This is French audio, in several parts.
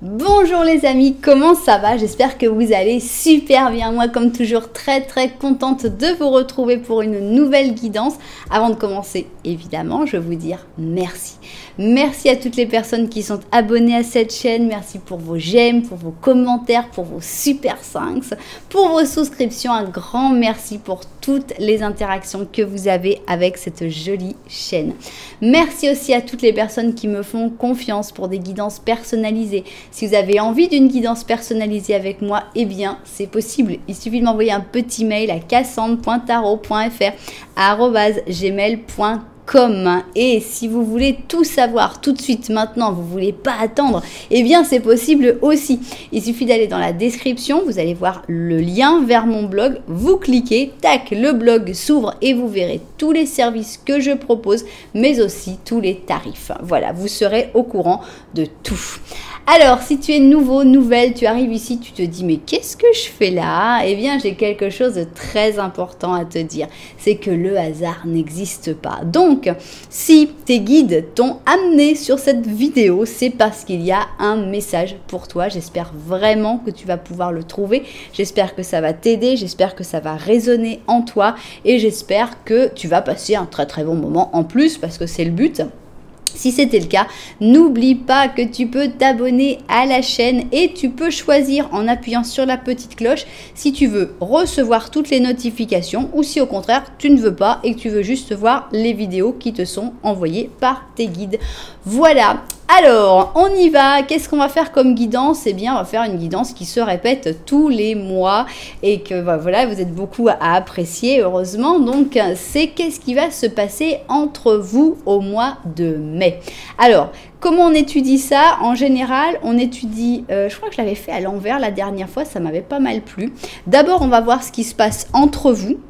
Bonjour les amis, comment ça va? J'espère que vous allez super bien. Moi, comme toujours, très contente de vous retrouver pour une nouvelle guidance. Avant de commencer, évidemment, je veux vous dire merci. Merci à toutes les personnes qui sont abonnées à cette chaîne. Merci pour vos j'aime, pour vos commentaires, pour vos super thanks, pour vos souscriptions. Un grand merci pour toutes les interactions que vous avez avec cette jolie chaîne. Merci aussi à toutes les personnes qui me font confiance pour des guidances personnalisées. Si vous avez envie d'une guidance personnalisée avec moi, eh bien, c'est possible. Il suffit de m'envoyer un petit mail à cassandre.tarot.fr@gmail.com. Et si vous voulez tout savoir tout de suite maintenant, vous voulez pas attendre, eh bien c'est possible aussi. Il suffit d'aller dans la description, vous allez voir le lien vers mon blog, vous cliquez, tac, le blog s'ouvre et vous verrez tous les services que je propose, mais aussi tous les tarifs. Voilà, vous serez au courant de tout. Alors, si tu es nouveau, nouvelle, tu arrives ici, tu te dis mais qu'est-ce que je fais là? Eh bien, j'ai quelque chose de très important à te dire. C'est que le hasard n'existe pas. Donc, si tes guides t'ont amené sur cette vidéo, c'est parce qu'il y a un message pour toi. J'espère vraiment que tu vas pouvoir le trouver. J'espère que ça va t'aider. J'espère que ça va résonner en toi. Et j'espère que tu vas passer un très bon moment en plus parce que c'est le but. Si c'était le cas, n'oublie pas que tu peux t'abonner à la chaîne et tu peux choisir en appuyant sur la petite cloche si tu veux recevoir toutes les notifications ou si au contraire tu ne veux pas et que tu veux juste voir les vidéos qui te sont envoyées par tes guides. Voilà. Alors, on y va. Qu'est-ce qu'on va faire comme guidance? Eh bien, on va faire une guidance qui se répète tous les mois et que voilà, vous êtes beaucoup à apprécier, heureusement. Donc, c'est qu'est-ce qui va se passer entre vous au mois de mai. Alors, comment on étudie ça? En général, on étudie, je crois que je l'avais fait à l'envers la dernière fois, ça m'avait pas mal plu. D'abord, on va voir ce qui se passe entre vous.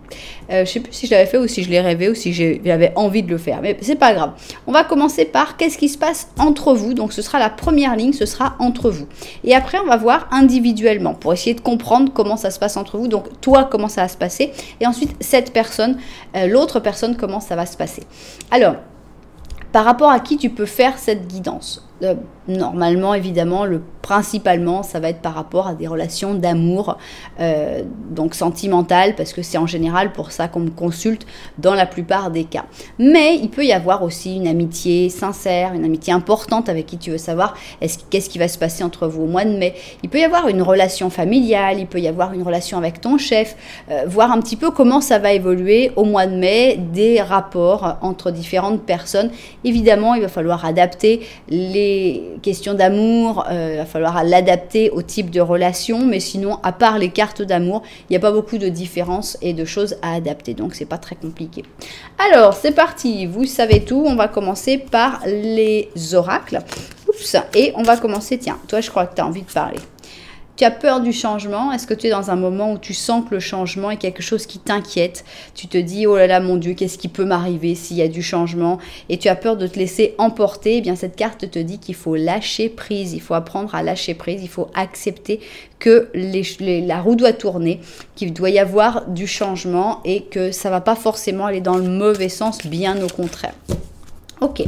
Je sais plus si je l'avais fait ou si je l'ai rêvé ou si j'avais envie de le faire, mais c'est pas grave. On va commencer par qu'est-ce qui se passe entre vous. Donc, ce sera la première ligne, ce sera entre vous. Et après, on va voir individuellement pour essayer de comprendre comment ça se passe entre vous. Donc, toi, comment ça va se passer. Et ensuite, cette personne, l'autre personne, comment ça va se passer. Alors, par rapport à qui tu peux faire cette guidance? Normalement, évidemment, principalement, ça va être par rapport à des relations d'amour, donc sentimentales, parce que c'est en général pour ça qu'on me consulte dans la plupart des cas. Mais il peut y avoir aussi une amitié sincère, une amitié importante avec qui tu veux savoir qu'est-ce qui va se passer entre vous au mois de mai. Il peut y avoir une relation familiale, il peut y avoir une relation avec ton chef, voir un petit peu comment ça va évoluer au mois de mai, des rapports entre différentes personnes. Évidemment, il va falloir adapter les questions d'amour, il va falloir l'adapter au type de relation, mais sinon, à part les cartes d'amour, il n'y a pas beaucoup de différences et de choses à adapter, donc c'est pas très compliqué. Alors, c'est parti, vous savez tout, on va commencer par les oracles. Oups, et on va commencer, tiens, toi je crois que tu as envie de parler. Tu as peur du changement? Est-ce que tu es dans un moment où tu sens que le changement est quelque chose qui t'inquiète? Tu te dis, oh là là, mon Dieu, qu'est-ce qui peut m'arriver s'il y a du changement? Et tu as peur de te laisser emporter? Eh bien, cette carte te dit qu'il faut lâcher prise. Il faut apprendre à lâcher prise. Il faut accepter que la roue doit tourner, qu'il doit y avoir du changement et que ça ne va pas forcément aller dans le mauvais sens, bien au contraire. Ok.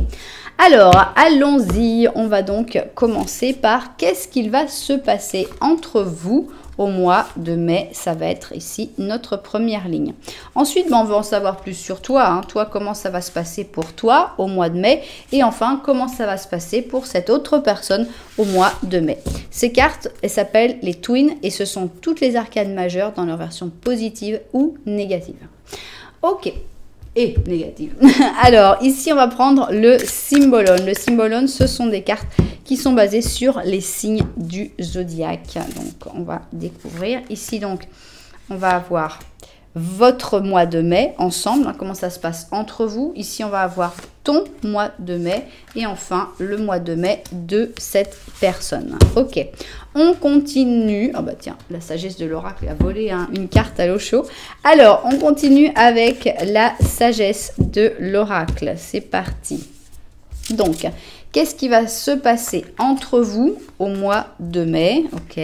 Alors, allons-y, on va donc commencer par qu'est-ce qu'il va se passer entre vous au mois de mai. Ça va être ici notre première ligne. Ensuite, on va en savoir plus sur toi. Hein. Toi, comment ça va se passer pour toi au mois de mai. Et enfin, comment ça va se passer pour cette autre personne au mois de mai. Ces cartes, elles s'appellent les Twins et ce sont toutes les arcanes majeures dans leur version positive ou négative. Ok. Et négative. Alors, ici, on va prendre le Symbolone. Le Symbolone, ce sont des cartes qui sont basées sur les signes du zodiaque. Donc, on va découvrir. Ici, donc, on va avoir votre mois de mai ensemble. Hein, comment ça se passe entre vous. Ici, on va avoir ton mois de mai. Et enfin, le mois de mai de cette personne. Ok. On continue. Oh bah tiens, la sagesse de l'oracle a volé une carte à l'eau chaud. Alors, on continue avec la sagesse de l'oracle. C'est parti. Donc, qu'est-ce qui va se passer entre vous au mois de mai? Ok.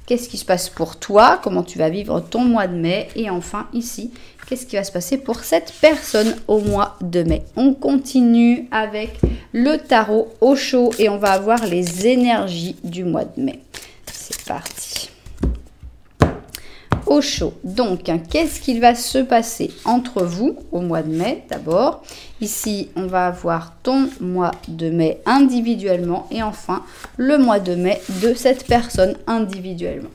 Qu'est-ce qui se passe pour toi? Comment tu vas vivre ton mois de mai? Et enfin, ici, qu'est-ce qui va se passer pour cette personne au mois de mai? On continue avec le tarot au chaud et on va avoir les énergies du mois de mai. C'est parti. Au chaud. Donc, qu'est-ce qu'il va se passer entre vous au mois de mai d'abord? Ici, on va avoir ton mois de mai individuellement et enfin le mois de mai de cette personne individuellement.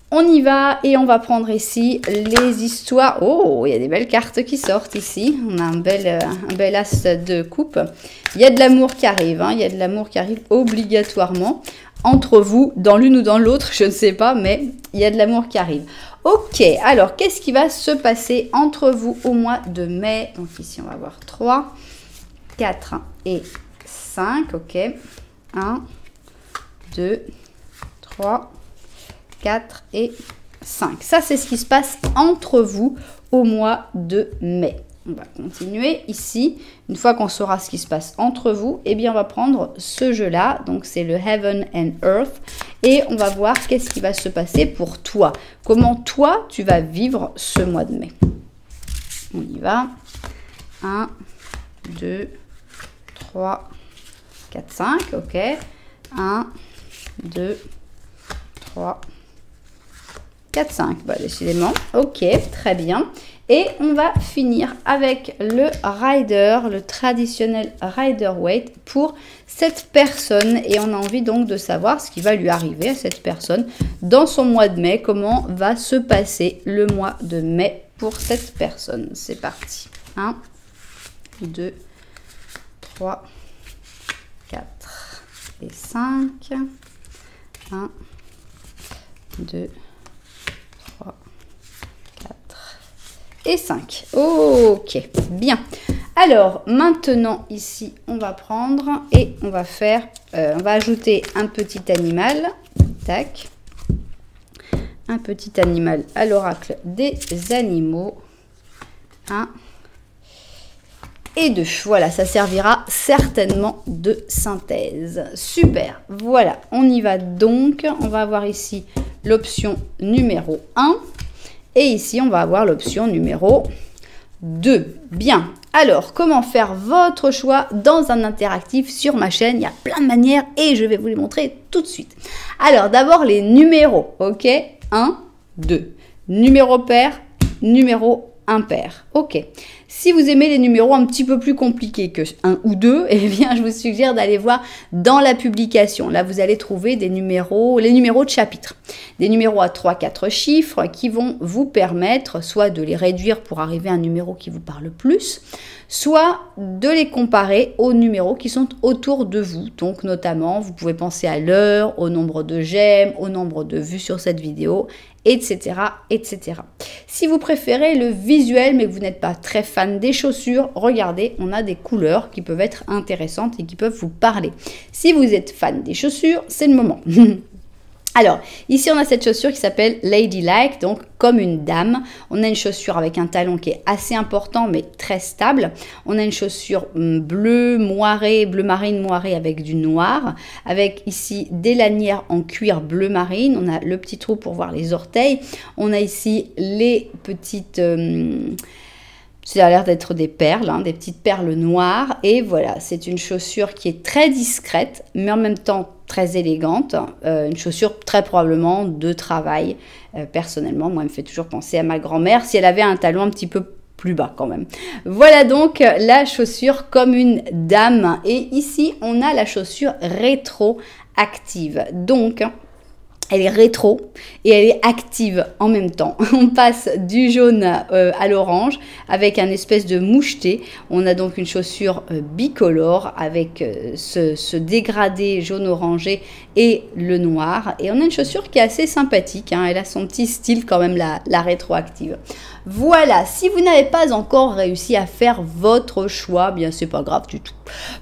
On y va et on va prendre ici les histoires. Oh, il y a des belles cartes qui sortent ici. On a un bel as de coupe. Il y a de l'amour qui arrive. Il y a de l'amour qui arrive obligatoirement. Entre vous, dans l'une ou dans l'autre, je ne sais pas, mais il y a de l'amour qui arrive. Ok, alors qu'est-ce qui va se passer entre vous au mois de mai? Donc ici, on va avoir 3, 4 et 5. Ok, 1, 2, 3, 4 et 5. Ça, c'est ce qui se passe entre vous au mois de mai. On va continuer ici. Une fois qu'on saura ce qui se passe entre vous, eh bien, on va prendre ce jeu-là. Donc, c'est le Heaven and Earth. Et on va voir qu'est-ce qui va se passer pour toi. Comment toi, tu vas vivre ce mois de mai. On y va. 1, 2, 3, 4, 5. Ok. 1, 2, 3, 4, 5. Bah, décidément. Ok, très bien. Et on va finir avec le rider, le traditionnel rider weight pour cette personne. Et on a envie donc de savoir ce qui va lui arriver à cette personne dans son mois de mai. Comment va se passer le mois de mai pour cette personne. C'est parti. 1, 2, 3, 4 et 5. 1, 2, et 5. Ok, bien. Alors, maintenant, ici, on va prendre et on va faire, on va ajouter un petit animal. Tac. Un petit animal à l'oracle des animaux. 1 et 2. Voilà, ça servira certainement de synthèse. Super. Voilà, on y va donc. On va avoir ici l'option numéro 1. Et ici, on va avoir l'option numéro 2. Bien. Alors, comment faire votre choix dans un interactif sur ma chaîne? Il y a plein de manières et je vais vous les montrer tout de suite. Alors, d'abord, les numéros. Ok, 1, 2. Numéro pair, numéro impair. Ok. Si vous aimez les numéros un petit peu plus compliqués que 1 ou 2, eh bien, je vous suggère d'aller voir dans la publication. Là, vous allez trouver des numéros, les numéros de chapitre. Des numéros à 3-4 chiffres qui vont vous permettre soit de les réduire pour arriver à un numéro qui vous parle plus, soit de les comparer aux numéros qui sont autour de vous. Donc, notamment, vous pouvez penser à l'heure, au nombre de j'aime, au nombre de vues sur cette vidéo, etc., etc. Si vous préférez le visuel, mais que vous n'êtes pas très fan des chaussures, regardez, on a des couleurs qui peuvent être intéressantes et qui peuvent vous parler. Si vous êtes fan des chaussures, c'est le moment. Alors, ici, on a cette chaussure qui s'appelle Ladylike, donc comme une dame. On a une chaussure avec un talon qui est assez important, mais très stable. On a une chaussure bleu moiré, bleu marine moiré avec du noir. Avec ici des lanières en cuir bleu marine. On a le petit trou pour voir les orteils. On a ici les petites... ça a l'air d'être des perles, des petites perles noires. Et voilà, c'est une chaussure qui est très discrète, mais en même temps très élégante. Une chaussure très probablement de travail. Personnellement, moi, elle me fait toujours penser à ma grand-mère si elle avait un talon un petit peu plus bas quand même. Voilà donc la chaussure comme une dame. Et ici, on a la chaussure rétroactive. Donc... elle est rétro et elle est active en même temps. On passe du jaune à l'orange avec un espèce de moucheté. On a donc une chaussure bicolore avec ce dégradé jaune-orangé et le noir. Et on a une chaussure qui est assez sympathique. Elle a son petit style quand même, la rétroactive. Voilà, si vous n'avez pas encore réussi à faire votre choix, bien c'est pas grave du tout.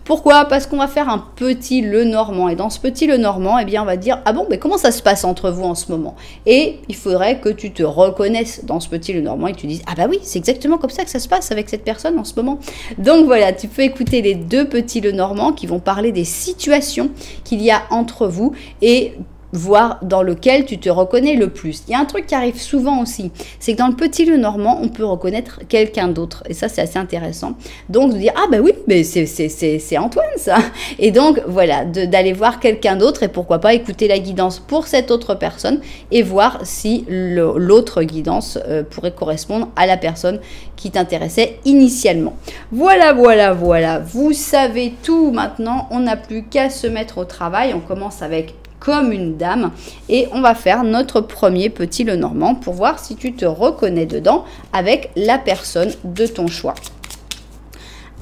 Pourquoi? Parce qu'on va faire un petit Lenormand. Et dans ce petit Lenormand, eh bien, on va dire, ah bon, mais comment ça se passe entre vous en ce moment? Et il faudrait que tu te reconnaisses dans ce petit Lenormand et que tu dises, ah bah oui, c'est exactement comme ça que ça se passe avec cette personne en ce moment. Donc voilà, tu peux écouter les deux petits Lenormands qui vont parler des situations qu'il y a entre vous et voir dans lequel tu te reconnais le plus. Il y a un truc qui arrive souvent aussi, c'est que dans le petit Lenormand, on peut reconnaître quelqu'un d'autre. Et ça, c'est assez intéressant. Donc, de dire, ah ben oui, mais c'est Antoine, ça. Et donc, voilà, d'aller voir quelqu'un d'autre et pourquoi pas écouter la guidance pour cette autre personne et voir si l'autre guidance pourrait correspondre à la personne qui t'intéressait initialement. Voilà, voilà, voilà. Vous savez tout maintenant. On n'a plus qu'à se mettre au travail. On commence avec comme une dame et on va faire notre premier petit Lenormand pour voir si tu te reconnais dedans avec la personne de ton choix.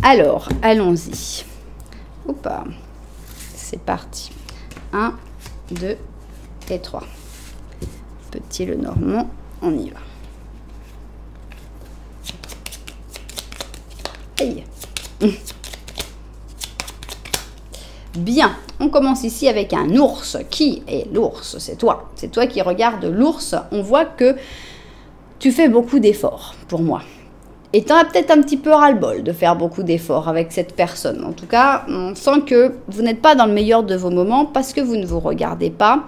Alors, allons-y. Oupa, c'est parti. 1, 2 et 3. Petit Lenormand, on y va. Aïe. Bien, on commence ici avec un ours. Qui est l'ours? C'est toi. C'est toi qui regardes l'ours. On voit que tu fais beaucoup d'efforts pour moi. Et tu as peut-être un petit peu ras-le-bol de faire beaucoup d'efforts avec cette personne. En tout cas, on sent que vous n'êtes pas dans le meilleur de vos moments parce que vous ne vous regardez pas.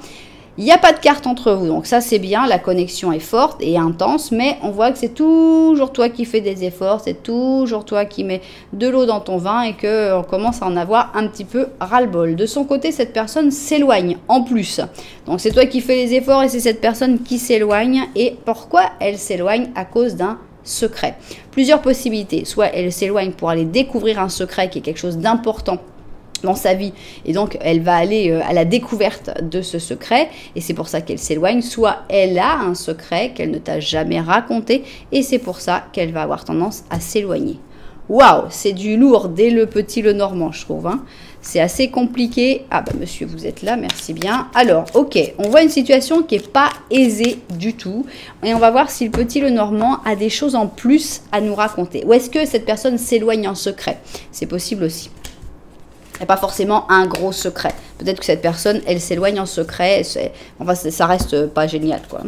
Il n'y a pas de carte entre vous, donc ça c'est bien, la connexion est forte et intense, mais on voit que c'est toujours toi qui fais des efforts, c'est toujours toi qui mets de l'eau dans ton vin et qu'on commence à en avoir un petit peu ras-le-bol. De son côté, cette personne s'éloigne en plus. Donc c'est toi qui fais les efforts et c'est cette personne qui s'éloigne. Et pourquoi elle s'éloigne? À cause d'un secret. Plusieurs possibilités, soit elle s'éloigne pour aller découvrir un secret qui est quelque chose d'important dans sa vie et donc elle va aller à la découverte de ce secret et c'est pour ça qu'elle s'éloigne, soit elle a un secret qu'elle ne t'a jamais raconté et c'est pour ça qu'elle va avoir tendance à s'éloigner. Waouh, c'est du lourd dès le petit Lenormand, je trouve, hein. C'est assez compliqué. Ah bah monsieur, vous êtes là, merci bien. Alors, ok, on voit une situation qui n'est pas aisée du tout et on va voir si le petit Lenormand a des choses en plus à nous raconter. Ou est-ce que cette personne s'éloigne en secret? C'est possible aussi. Il n'y a pas forcément un gros secret. Peut-être que cette personne, elle s'éloigne en secret. Enfin, ça reste pas génial, quoi.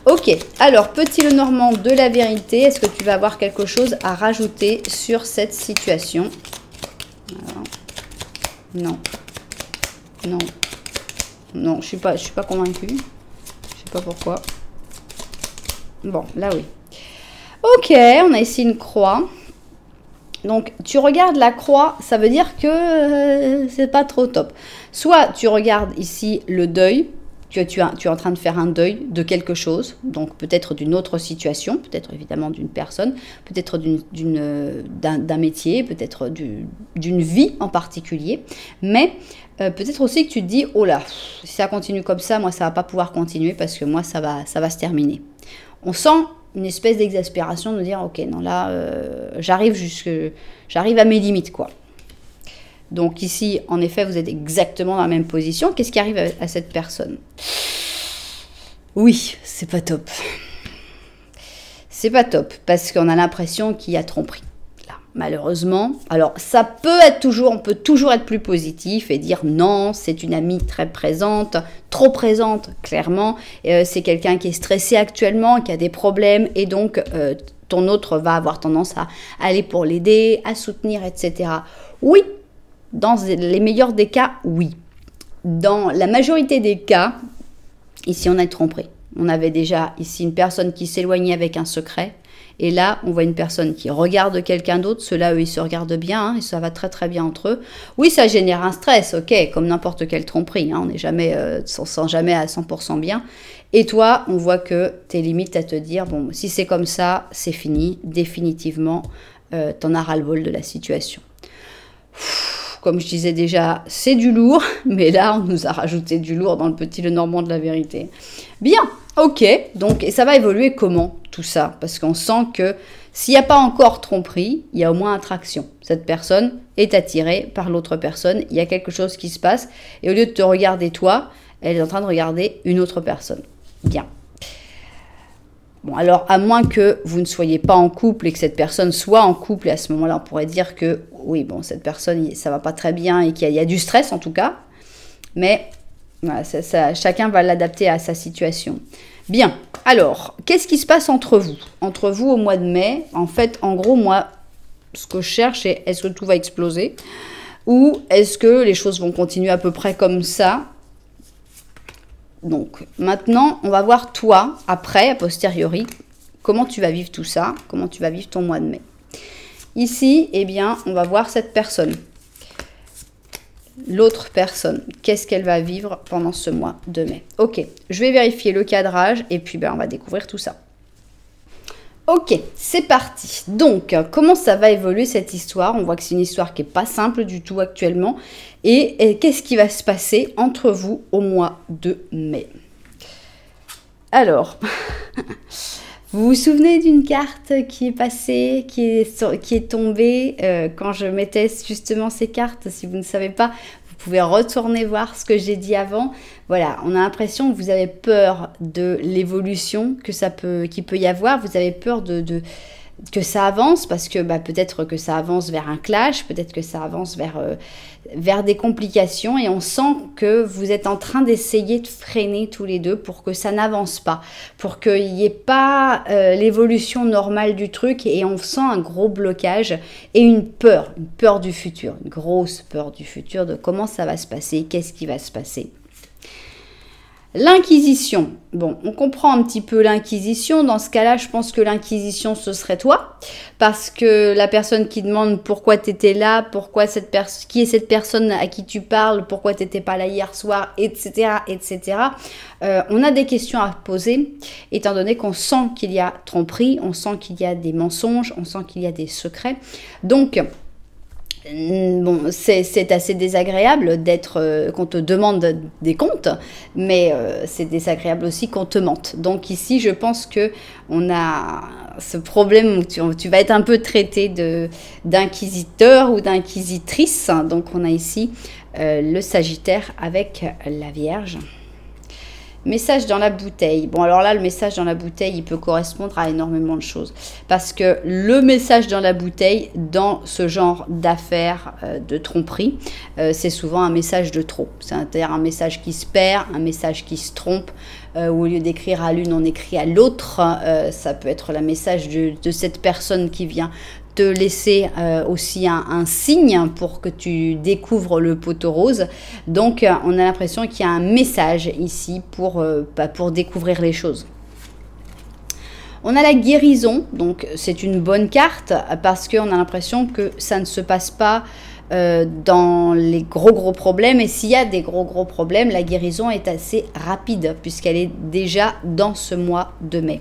Ok, alors, petit Lenormand de la vérité, est-ce que tu vas avoir quelque chose à rajouter sur cette situation? Alors, non. Non. Non, je suis pas convaincue. Je sais pas pourquoi. Bon, là, oui. Ok, on a ici une croix. Donc, tu regardes la croix, ça veut dire que c'est pas trop top. Soit tu regardes ici le deuil, tu es en train de faire un deuil de quelque chose, donc peut-être d'une autre situation, peut-être évidemment d'une personne, peut-être d'un métier, peut-être d'une vie en particulier, mais peut-être aussi que tu te dis, oh là, si ça continue comme ça, moi ça va pas pouvoir continuer parce que moi ça va se terminer. On sent une espèce d'exaspération de dire ok non là j'arrive à mes limites quoi. Donc ici en effet vous êtes exactement dans la même position. Qu'est-ce qui arrive à cette personne? Oui, c'est pas top. C'est pas top parce qu'on a l'impression qu'il y a tromperie. Malheureusement, alors ça peut être toujours, on peut toujours être plus positif et dire non, c'est une amie très présente, trop présente, clairement, c'est quelqu'un qui est stressé actuellement, qui a des problèmes et donc ton autre va avoir tendance à aller pour l'aider, à soutenir, etc. Oui, dans les meilleurs des cas, oui. Dans la majorité des cas, ici on a tromperie. On avait déjà ici une personne qui s'éloignait avec un secret. Et là, on voit une personne qui regarde quelqu'un d'autre. Ceux-là, eux, ils se regardent bien, hein, et ça va très très bien entre eux. Oui, ça génère un stress, ok, comme n'importe quelle tromperie. Hein, on n'est jamais, on se sent jamais à 100% bien. Et toi, on voit que t'es limite à te dire, bon, si c'est comme ça, c'est fini, définitivement, t'en as ras-le-bol de la situation. Comme je disais déjà, c'est du lourd, mais là, on nous a rajouté du lourd dans le petit Lenormand de la vérité. Bien, ok, donc, et ça va évoluer comment, tout ça? Parce qu'on sent que s'il n'y a pas encore tromperie, il y a au moins attraction. Cette personne est attirée par l'autre personne, il y a quelque chose qui se passe, et au lieu de te regarder toi, elle est en train de regarder une autre personne. Bien. Bon, alors, à moins que vous ne soyez pas en couple et que cette personne soit en couple, et à ce moment-là, on pourrait dire que, oui, bon, cette personne, ça va pas très bien et qu'il y a du stress, en tout cas. Mais, voilà, chacun va l'adapter à sa situation. Bien. Alors, qu'est-ce qui se passe entre vous? Entre vous, au mois de mai, en fait, en gros, moi, ce que je cherche, c'est est-ce que tout va exploser? Ou est-ce que les choses vont continuer à peu près comme ça? Donc, maintenant, on va voir toi, après, a posteriori, comment tu vas vivre tout ça, comment tu vas vivre ton mois de mai. Ici, eh bien, on va voir cette personne. L'autre personne, qu'est-ce qu'elle va vivre pendant ce mois de mai. Ok, je vais vérifier le cadrage et puis on va découvrir tout ça. Ok, c'est parti. Donc, comment ça va évoluer cette histoire? On voit que c'est une histoire qui n'est pas simple du tout actuellement. Et qu'est-ce qui va se passer entre vous au mois de mai? Alors, vous vous souvenez d'une carte qui est passée, qui est tombée quand je mettais justement ces cartes? Si vous ne savez pas, vous pouvez retourner voir ce que j'ai dit avant. Voilà, on a l'impression que vous avez peur de l'évolution qu'il peut y avoir. Vous avez peur que ça avance parce que peut-être que ça avance vers un clash, peut-être que ça avance vers des complications et on sent que vous êtes en train d'essayer de freiner tous les deux pour que ça n'avance pas, pour qu'il n'y ait pas l'évolution normale du truc et on sent un gros blocage et une peur du futur, une grosse peur du futur, de comment ça va se passer, qu'est-ce qui va se passer. L'Inquisition, bon, on comprend un petit peu l'Inquisition. Dans ce cas-là, je pense que l'Inquisition, ce serait toi. Parce que la personne qui demande pourquoi tu étais là, qui est cette personne à qui tu parles, pourquoi tu n'étais pas là hier soir, etc., etc. On a des questions à poser, étant donné qu'on sent qu'il y a tromperie, on sent qu'il y a des mensonges, on sent qu'il y a des secrets. Donc, bon, c'est assez désagréable qu'on te demande des comptes, mais c'est désagréable aussi qu'on te mente. Donc ici, je pense que on a ce problème où tu vas être un peu traité d'inquisiteur ou d'inquisitrice. Donc on a ici le Sagittaire avec la Vierge. Message dans la bouteille. Bon, alors là, le message dans la bouteille, il peut correspondre à énormément de choses. Parce que le message dans la bouteille, dans ce genre d'affaires de tromperie, c'est souvent un message de trop. C'est-à-dire un message qui se perd, un message qui se trompe, où au lieu d'écrire à l'une, on écrit à l'autre. Ça peut être le message de cette personne qui vient te laisser aussi un signe pour que tu découvres le poteau rose. Donc, on a l'impression qu'il y a un message ici pour découvrir les choses. On a la guérison, donc c'est une bonne carte parce qu'on a l'impression que ça ne se passe pas dans les gros problèmes. Et s'il y a des gros problèmes, la guérison est assez rapide puisqu'elle est déjà dans ce mois de mai.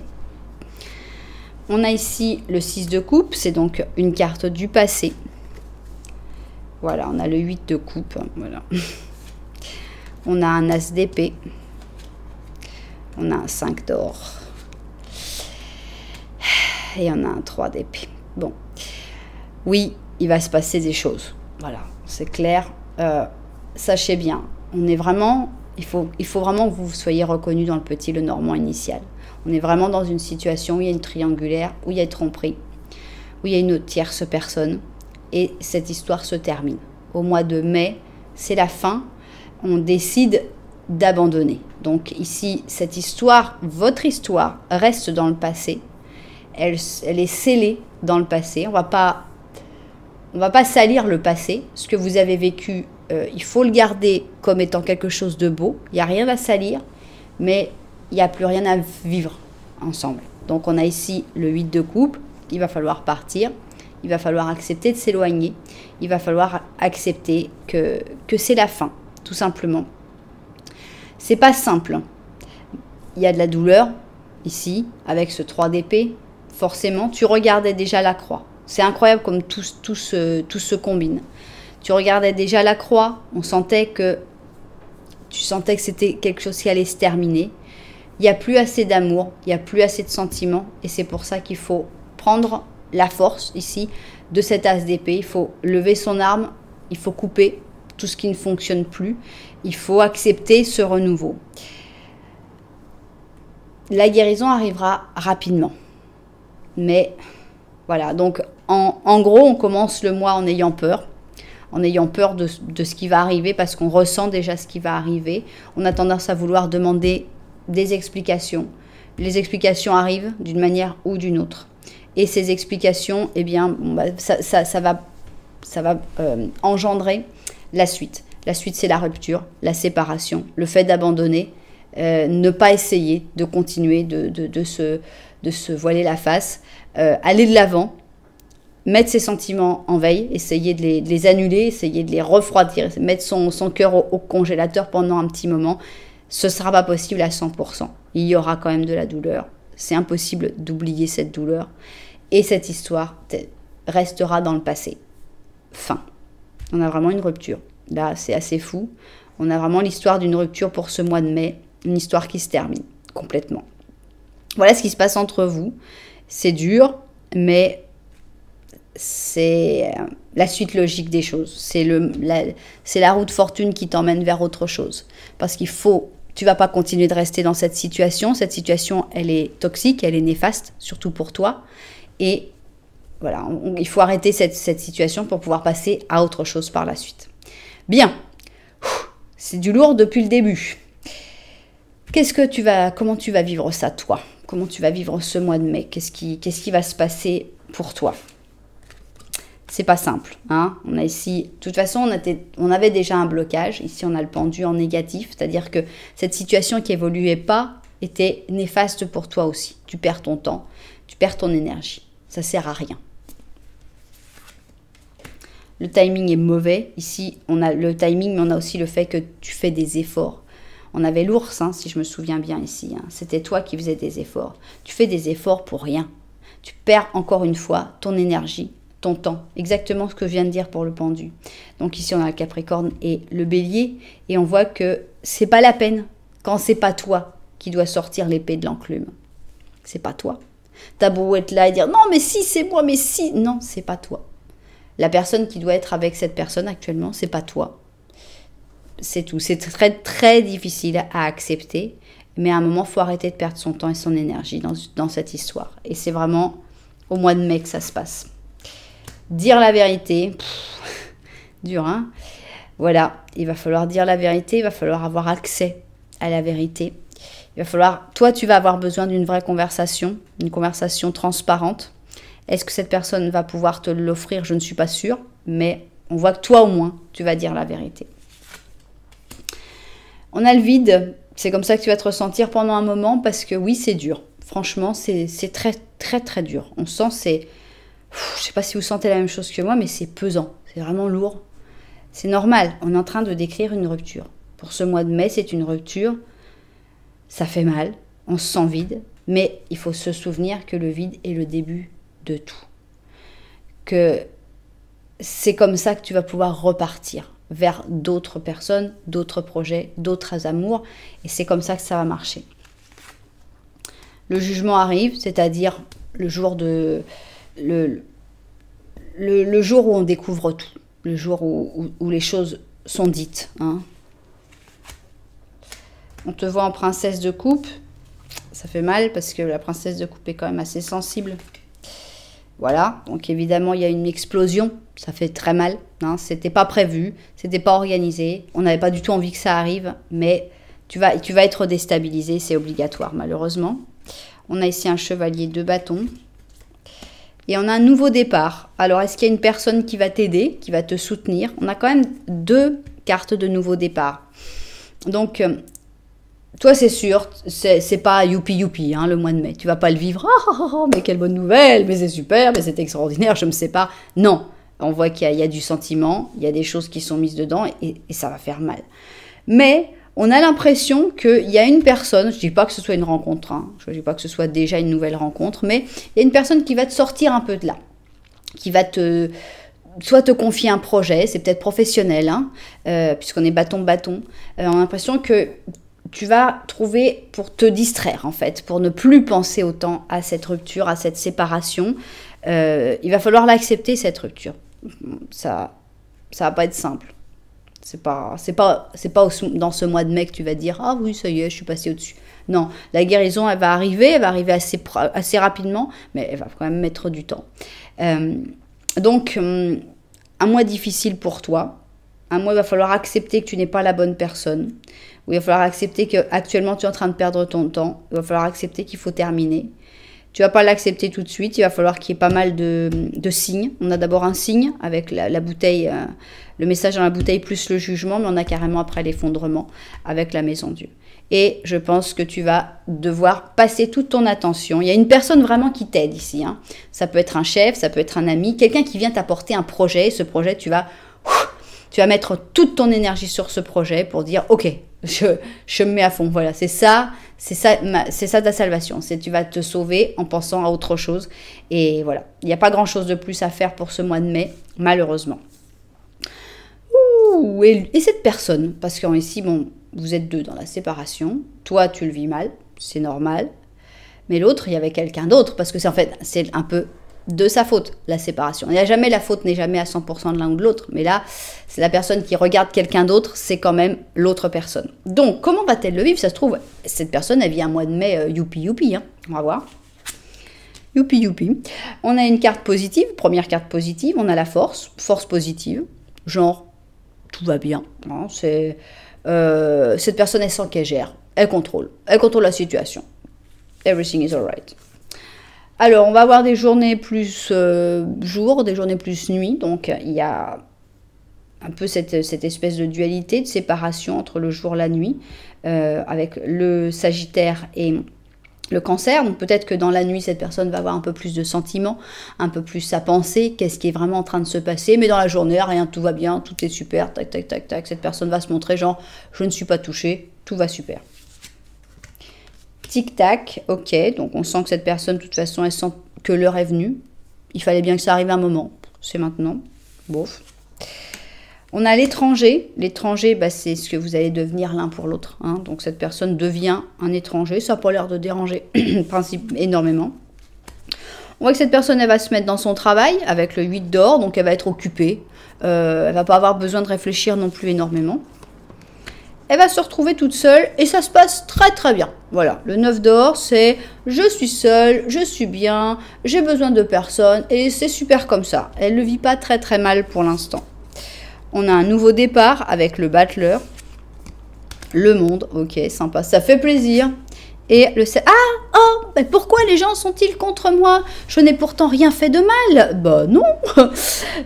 On a ici le 6 de coupe, c'est donc une carte du passé. Voilà, on a le 8 de coupe. Voilà. On a un as d'épée. On a un 5 d'or. Et on a un 3 d'épée. Bon. Oui, il va se passer des choses. Voilà, c'est clair. Sachez bien, on est vraiment... Il faut vraiment que vous soyez reconnu dans le petit Lenormand initial. On est vraiment dans une situation où il y a une triangulaire, où il y a une tromperie, où il y a une tierce personne. Et cette histoire se termine. Au mois de mai, c'est la fin. On décide d'abandonner. Donc ici, cette histoire, votre histoire, reste dans le passé. Elle est scellée dans le passé. On va pas salir le passé. Ce que vous avez vécu, il faut le garder comme étant quelque chose de beau. Il n'y a rien à salir, mais il n'y a plus rien à vivre ensemble. Donc on a ici le 8 de coupe. Il va falloir partir. Il va falloir accepter de s'éloigner. Il va falloir accepter que c'est la fin, tout simplement. C'est pas simple. Il y a de la douleur ici, avec ce 3 d'épée. Forcément, tu regardais déjà la croix. C'est incroyable comme tout se combine. Tu regardais déjà la croix, tu sentais que c'était quelque chose qui allait se terminer. Il n'y a plus assez d'amour, il n'y a plus assez de sentiments. Et c'est pour ça qu'il faut prendre la force ici de cet as d'épée. Il faut lever son arme, il faut couper tout ce qui ne fonctionne plus. Il faut accepter ce renouveau. La guérison arrivera rapidement. Mais voilà, donc en gros, on commence le mois en ayant peur de ce qui va arriver parce qu'on ressent déjà ce qui va arriver. On a tendance à vouloir demander des explications. Les explications arrivent d'une manière ou d'une autre. Et ces explications, eh bien, ça va engendrer la suite. La suite, c'est la rupture, la séparation, le fait d'abandonner. ne pas essayer de continuer de se voiler la face, aller de l'avant, mettre ses sentiments en veille, essayer de les annuler, essayer de les refroidir, mettre son cœur au congélateur pendant un petit moment. Ce ne sera pas possible à 100%. Il y aura quand même de la douleur. C'est impossible d'oublier cette douleur. Et cette histoire restera dans le passé. Fin. On a vraiment une rupture. Là, c'est assez fou. On a vraiment l'histoire d'une rupture pour ce mois de mai. Une histoire qui se termine complètement. Voilà ce qui se passe entre vous. C'est dur, mais c'est la suite logique des choses. C'est la roue de fortune qui t'emmène vers autre chose. Parce qu'il faut... Tu vas pas continuer de rester dans cette situation. Cette situation, elle est toxique, elle est néfaste, surtout pour toi. Et voilà, il faut arrêter cette situation pour pouvoir passer à autre chose par la suite. Bien. C'est du lourd depuis le début. Comment tu vas vivre ça, toi? Comment tu vas vivre ce mois de mai? Qu'est-ce qui va se passer pour toi? C'est pas simple, hein. On a ici, de toute façon, on avait déjà un blocage. Ici, on a le pendu en négatif, c'est-à-dire que cette situation qui évoluait pas était néfaste pour toi aussi. Tu perds ton temps, tu perds ton énergie. Ça sert à rien. Le timing est mauvais. Ici, on a le timing, mais on a aussi le fait que tu fais des efforts. On avait l'ours, hein, si je me souviens bien ici. Hein. C'était toi qui faisais des efforts. Tu fais des efforts pour rien. Tu perds encore une fois ton énergie, ton temps. Exactement ce que je viens de dire pour le pendu. Donc ici, on a le Capricorne et le Bélier. Et on voit que c'est pas la peine quand c'est pas toi qui dois sortir l'épée de l'enclume. C'est pas toi. T'as beau être là et dire « Non, mais si, c'est moi, mais si !» Non, c'est pas toi. La personne qui doit être avec cette personne actuellement, c'est pas toi. C'est tout. C'est très, très difficile à accepter. Mais à un moment, il faut arrêter de perdre son temps et son énergie dans cette histoire. Et c'est vraiment au mois de mai que ça se passe. Dire la vérité, dur, hein? Voilà, il va falloir dire la vérité, il va falloir avoir accès à la vérité. Il va falloir, toi, tu vas avoir besoin d'une vraie conversation, une conversation transparente. Est-ce que cette personne va pouvoir te l'offrir? Je ne suis pas sûre, mais on voit que toi, au moins, tu vas dire la vérité. On a le vide, c'est comme ça que tu vas te ressentir pendant un moment, parce que oui, c'est dur. Franchement, c'est très, très, très dur. On sent, c'est... Je ne sais pas si vous sentez la même chose que moi, mais c'est pesant, c'est vraiment lourd. C'est normal, on est en train de décrire une rupture. Pour ce mois de mai, c'est une rupture, ça fait mal, on se sent vide, mais il faut se souvenir que le vide est le début de tout. Que c'est comme ça que tu vas pouvoir repartir vers d'autres personnes, d'autres projets, d'autres amours, et c'est comme ça que ça va marcher. Le jugement arrive, c'est-à-dire le jour de... Le jour où on découvre tout, le jour où les choses sont dites. Hein. On te voit en princesse de coupe, ça fait mal parce que la princesse de coupe est quand même assez sensible. Voilà, donc évidemment il y a une explosion, ça fait très mal, hein. C'était pas prévu, c'était pas organisé, on n'avait pas du tout envie que ça arrive, mais tu vas être déstabilisé, c'est obligatoire malheureusement. On a ici un chevalier de bâton. Et on a un nouveau départ. Alors, est-ce qu'il y a une personne qui va t'aider, qui va te soutenir? On a quand même 2 cartes de nouveau départ. Donc, toi, c'est sûr, c'est pas youpi youpi, hein, le mois de mai. Tu vas pas le vivre, mais quelle bonne nouvelle, mais c'est super, mais c'est extraordinaire, je ne sais pas. Non, on voit qu'il y a du sentiment, il y a des choses qui sont mises dedans et ça va faire mal. Mais... on a l'impression qu'il y a une personne, je ne dis pas que ce soit une rencontre, hein, je ne dis pas que ce soit déjà une nouvelle rencontre, mais il y a une personne qui va te sortir un peu de là, qui va soit te confier un projet, c'est peut-être professionnel, hein, puisqu'on est bâton-bâton, on a l'impression que tu vas trouver pour te distraire en fait, pour ne plus penser autant à cette rupture, à cette séparation, il va falloir l'accepter cette rupture, ça va pas être simple. C'est pas dans ce mois de mai que tu vas dire « Ah oui, ça y est, je suis passée au-dessus ». Non, la guérison, elle va arriver assez rapidement, mais elle va quand même mettre du temps. Donc, un mois difficile pour toi. Un mois, il va falloir accepter que tu n'es pas la bonne personne. Il va falloir accepter qu'actuellement, tu es en train de perdre ton temps. Il va falloir accepter qu'il faut terminer. Tu ne vas pas l'accepter tout de suite, il va falloir qu'il y ait pas mal de signes. On a d'abord un signe avec la bouteille, le message dans la bouteille plus le jugement, mais on a carrément après l'effondrement avec la maison Dieu. et je pense que tu vas devoir passer toute ton attention. Il y a une personne vraiment qui t'aide ici, hein. Ça peut être un chef, ça peut être un ami, quelqu'un qui vient t'apporter un projet. Ce projet, tu vas mettre toute ton énergie sur ce projet pour dire, ok, je me mets à fond. Voilà, c'est ça ta salvation. Tu vas te sauver en pensant à autre chose. Et voilà, il n'y a pas grand-chose de plus à faire pour ce mois de mai, malheureusement. Ouh, et cette personne, parce qu'ici, bon, vous êtes deux dans la séparation. Toi, tu le vis mal, c'est normal. Mais l'autre, il y avait quelqu'un d'autre, parce que c'est un peu de sa faute, la séparation. La faute n'est jamais à 100% de l'un ou de l'autre, mais là, c'est la personne qui regarde quelqu'un d'autre, c'est quand même l'autre personne. Donc, comment va-t-elle le vivre? Ça se trouve, cette personne, elle vit un mois de mai youpi, hein. On va voir. Youpi. On a une carte positive, première carte positive, on a la force positive, genre, tout va bien. Hein, cette personne, elle sent qu'elle gère, elle contrôle la situation. Everything is alright. Alors, on va avoir des journées plus jour, des journées plus nuit. Donc, il y a un peu cette espèce de dualité, de séparation entre le jour et la nuit, avec le Sagittaire et le Cancer. Donc, peut-être que dans la nuit, cette personne va avoir un peu plus de sentiments, un peu plus à penser, qu'est-ce qui est vraiment en train de se passer. Mais dans la journée, rien, tout va bien, tout est super, tac, tac, tac, tac. Cette personne va se montrer genre, je ne suis pas touchée, tout va super. Tic-tac, ok, donc on sent que cette personne, de toute façon, elle sent que l'heure est venue. Il fallait bien que ça arrive un moment, c'est maintenant. Bof. On a l'étranger. L'étranger, c'est ce que vous allez devenir l'un pour l'autre. Hein. Donc cette personne devient un étranger. Ça n'a pas l'air de déranger énormément. On voit que cette personne, elle va se mettre dans son travail avec le 8 d'or, donc elle va être occupée. Elle ne va pas avoir besoin de réfléchir non plus énormément. Elle va se retrouver toute seule et ça se passe très très bien. Voilà, le 9 d'or, c'est je suis seule, je suis bien, j'ai besoin de personne et c'est super comme ça. Elle ne le vit pas très très mal pour l'instant. On a un nouveau départ avec le battleur, le monde, ok, sympa, ça fait plaisir. Et le mais pourquoi les gens sont-ils contre moi? Je n'ai pourtant rien fait de mal. Bah non,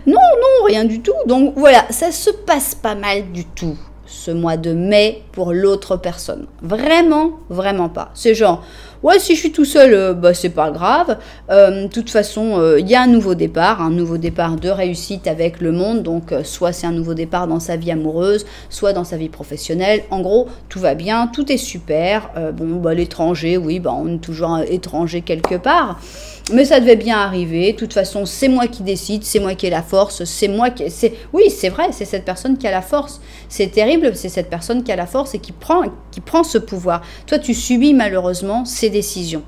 non, rien du tout. Donc voilà, ça se passe pas mal du tout. Ce mois de mai pour l'autre personne. Vraiment, vraiment pas. C'est genre, ouais, si je suis tout seul, c'est pas grave. De toute façon, il y a un nouveau départ de réussite avec le monde. Donc, soit c'est un nouveau départ dans sa vie amoureuse, soit dans sa vie professionnelle. En gros, tout va bien, tout est super. L'étranger, oui, on est toujours un étranger quelque part. Mais ça devait bien arriver. De toute façon, c'est moi qui décide, c'est moi qui ai la force, oui, c'est vrai, c'est cette personne qui a la force. C'est terrible, c'est cette personne qui a la force et qui prend ce pouvoir. Toi, tu subis malheureusement ces décisions.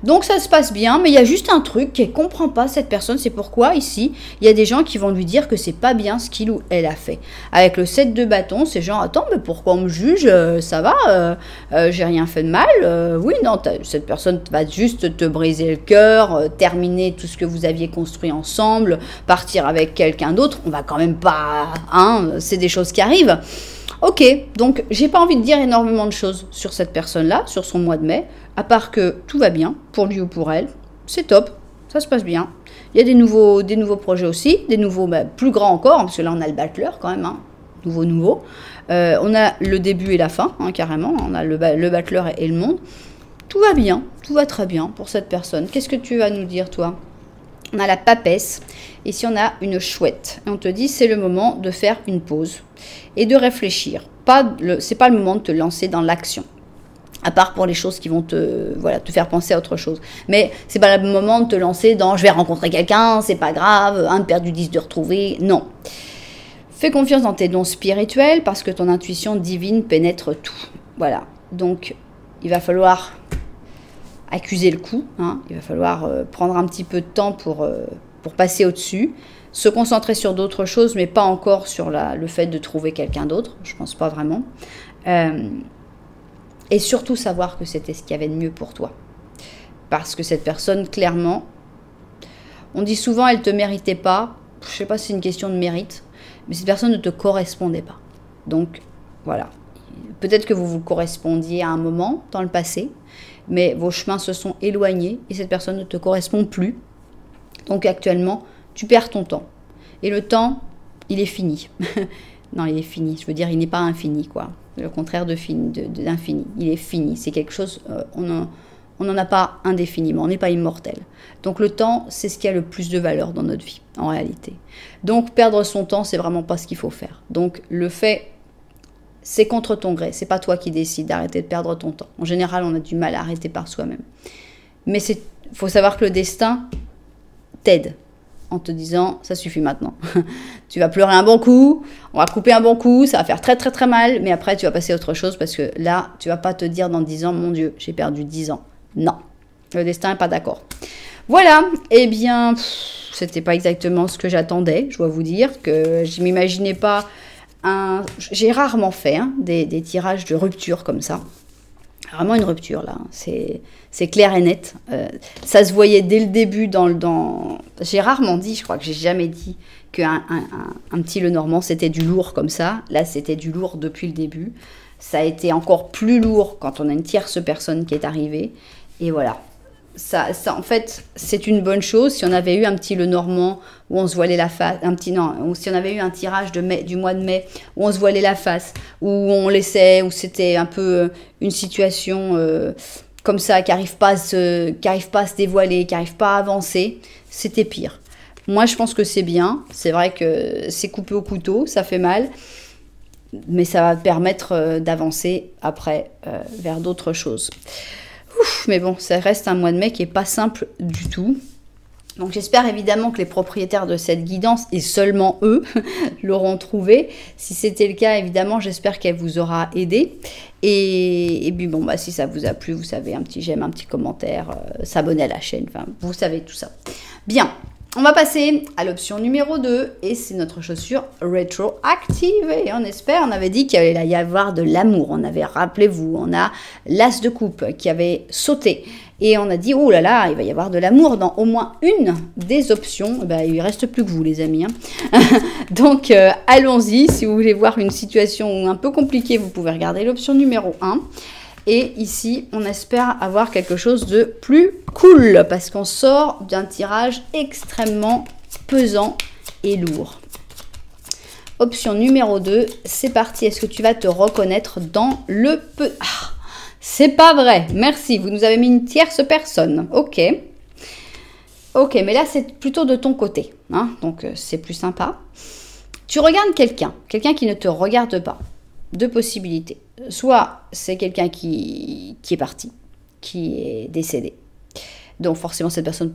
Donc ça se passe bien, mais il y a juste un truc qu'elle ne comprend pas, cette personne. C'est pourquoi ici, il y a des gens qui vont lui dire que c'est pas bien ce qu'il ou elle a fait. Avec le 7 de bâton, c'est genre, attends, mais pourquoi on me juge? Ça va, j'ai rien fait de mal. Oui, non, cette personne va juste te briser le cœur, terminer tout ce que vous aviez construit ensemble, partir avec quelqu'un d'autre. On va quand même pas, hein, c'est des choses qui arrivent. Ok, donc j'ai pas envie de dire énormément de choses sur cette personne-là, sur son mois de mai, à part que tout va bien, pour lui ou pour elle, c'est top, ça se passe bien. Il y a des nouveaux projets aussi, des nouveaux plus grands encore, parce que là on a le battleur quand même, hein, nouveau. On a le début et la fin, hein, carrément, on a le battleur et le monde. Tout va bien, tout va très bien pour cette personne. Qu'est-ce que tu vas nous dire, toi? On a la papesse, ici on a une chouette. Et on te dit, c'est le moment de faire une pause et de réfléchir. C'est pas le moment de te lancer dans l'action. À part pour les choses qui vont te faire penser à autre chose. Mais c'est pas le moment de te lancer dans, je vais rencontrer quelqu'un, c'est pas grave, un perdu 10 de retrouver. Non. Fais confiance dans tes dons spirituels parce que ton intuition divine pénètre tout. Voilà. Donc, il va falloir accuser le coup, hein. Il va falloir prendre un petit peu de temps pour passer au-dessus, se concentrer sur d'autres choses, mais pas encore sur le fait de trouver quelqu'un d'autre, je pense pas vraiment, et surtout savoir que c'était ce qu'il y avait de mieux pour toi, parce que cette personne, clairement, on dit souvent elle te méritait pas, je sais pas si c'est une question de mérite, mais cette personne ne te correspondait pas, donc voilà, peut-être que vous correspondiez à un moment dans le passé, mais vos chemins se sont éloignés et cette personne ne te correspond plus. Donc actuellement, tu perds ton temps. Et le temps, il est fini. Non, il est fini. Je veux dire, il n'est pas infini, quoi. le contraire d'infini. Il est fini, c'est quelque chose, on n'en a pas indéfiniment, on n'est pas immortel. Donc le temps, c'est ce qui a le plus de valeur dans notre vie, en réalité. Donc perdre son temps, c'est vraiment pas ce qu'il faut faire. Donc le fait, c'est contre ton gré, c'est pas toi qui décides d'arrêter de perdre ton temps. En général, on a du mal à arrêter par soi-même. Mais il faut savoir que le destin t'aide en te disant, ça suffit maintenant. Tu vas pleurer un bon coup, on va couper un bon coup, ça va faire très très très mal, mais après tu vas passer à autre chose parce que là, tu vas pas te dire dans 10 ans, mon Dieu, j'ai perdu 10 ans. Non, le destin n'est pas d'accord. Voilà, eh bien, c'était pas exactement ce que j'attendais, je dois vous dire, que je m'imaginais pas J'ai rarement fait des tirages de rupture comme ça. Vraiment une rupture là, c'est clair et net. Ça se voyait dès le début J'ai rarement dit, je crois que j'ai jamais dit qu'un petit Lenormand c'était du lourd comme ça. Là c'était du lourd depuis le début. Ça a été encore plus lourd quand on a une tierce personne qui est arrivée. Et voilà. Ça, en fait, c'est une bonne chose. Si on avait eu un petit Lenormand où on se voilait la face, ou si on avait eu un tirage du mois de mai où on se voilait la face, où c'était un peu une situation comme ça, qui n'arrive pas à se dévoiler, qui n'arrive pas à avancer, c'était pire. Moi, je pense que c'est bien. C'est vrai que c'est coupé au couteau, ça fait mal, mais ça va permettre d'avancer après vers d'autres choses. Ouf, mais bon, ça reste un mois de mai qui n'est pas simple du tout. Donc j'espère évidemment que les propriétaires de cette guidance, et seulement eux, l'auront trouvé. Si c'était le cas, évidemment, j'espère qu'elle vous aura aidé. Et puis bon, si ça vous a plu, vous savez, un petit j'aime, un petit commentaire, s'abonner à la chaîne, enfin, vous savez tout ça. Bien, on va passer à l'option numéro 2, et c'est notre chaussure rétroactive. Et on espère, on avait dit qu'il allait y avoir de l'amour. On avait, rappelez-vous, on a l'as de coupe qui avait sauté. Et on a dit, oh là là, il va y avoir de l'amour dans au moins une des options. Il ne reste plus que vous, les amis. Donc, allons-y. Si vous voulez voir une situation un peu compliquée, vous pouvez regarder l'option numéro 1. Et ici, on espère avoir quelque chose de plus cool parce qu'on sort d'un tirage extrêmement pesant et lourd. Option numéro 2, c'est parti. Est-ce que tu vas te reconnaître dans le c'est pas vrai. Merci. Vous nous avez mis une tierce personne. Ok. Ok, mais là, c'est plutôt de ton côté. Donc, c'est plus sympa. Tu regardes quelqu'un qui ne te regarde pas. Deux possibilités. Soit c'est quelqu'un qui est parti, qui est décédé. Donc forcément cette personne